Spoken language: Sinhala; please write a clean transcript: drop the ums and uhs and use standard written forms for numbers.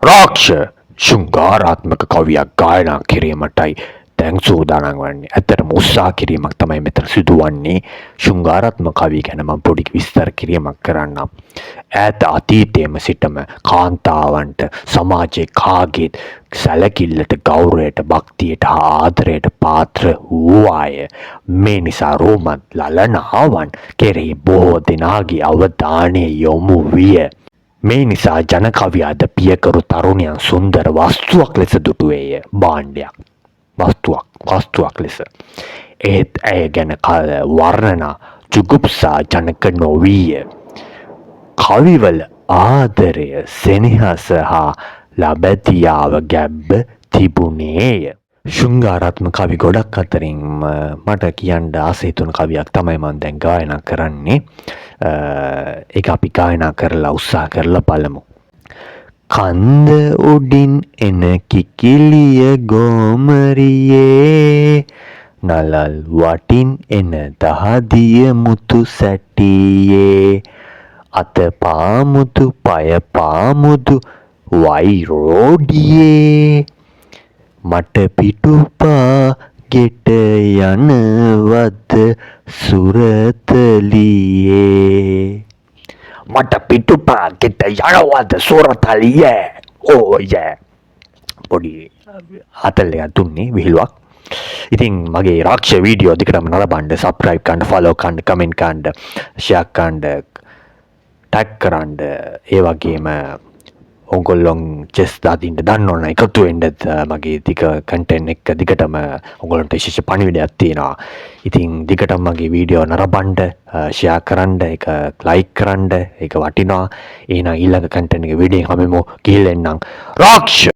රාක්ෂ ශෘංගාරාත්මක කවියක් ගායනා කිරීමටයි දැන් සූදානම් වන්නේ. ඇත්තටම උත්සාහ කිරීමක් තමයි මෙතන සිදුවන්නේ. ශෘංගාරාත්මක කවිය ගැන මම පොඩි විස්තර කිරීමක් කරන්නම්. ඈත අතීතයේම සිටම කාන්තාවන්ට සමාජයේ කාගේත් සැලකිල්ලට, ගෞරවයට, භක්තියට හා ආදරයට පාත්‍ර වූවාය. මේ නිසා රෝමන් ලලනාවන් කෙරෙහි බොහෝ දෙනාගේ අවධානය යොමු විය. මේ නිසා ජනකවිය අද පියකරු තරුණයන් සුන්දර වස්තුවක් ලෙස දුටුවේය. භාණ්ඩයක්. වස්තුවක් ලෙස. එහෙත් ඇය ගැන වර්ණනා ජුගුප්සා ජනක නොවීය. කවිවල ආදරය, සෙනෙහස හා ලබැතියාව ගැබ්බ තිබුණේය. ශෘංගාරාත්මක කවි ගොඩක් අතරින් මට කියන්න ආස හිතුණු කවියක් තමයි මම දැන් ගායනා කරන්නේ. ඒක අපි ගායනා කරලා උත්සාහ කරලා බලමු. කන්ද උඩින් එන කිකිලිය ගෝමරියේ, නලල් වටින් එන දහදිය මුතු සැටියේ, අත පාමුතු පය පාමුතු වයිරෝඩියේ, මට පිටුපා ගෙට යනවද සුරතලියේ. මට පිටුපා ගෙට යනවද සුරතලියේ. ඕය පොඩි අතල් එකක් දුන්නේ විහිළුවක්. ඉතින් මගේ රාක්ෂ වීඩියෝ දිගටම නරඹන්න, සබ්ස්ක්‍රයිබ් කරන්න, ෆලෝ කරන්න, කමෙන්ට් කරන්න, ෂෙයා කරන්න, ටැග් කරන්න. ඒ වගේම ඔගොල්ලොන් චෙස් දාදින්න දන්න ඕන එකතු වෙන්නත් මගේ දිග කන්ටෙන්ට් එක දිගටම ඔගොල්ලන්ට විශේෂ පණිවිඩයක් තියෙනවා. ඉතින් දිගටම මගේ වීඩියෝ නරඹන්න, ෂෙයා කරන්න, ඒක ලයික් කරන්න, ඒක වටිනවා. එහෙනම් ඊළඟ කන්ටෙන්ට් එක වීඩියෝ එකෙන් හමුවෙමු. ගිහින් එන්නම්. රාක්ෂ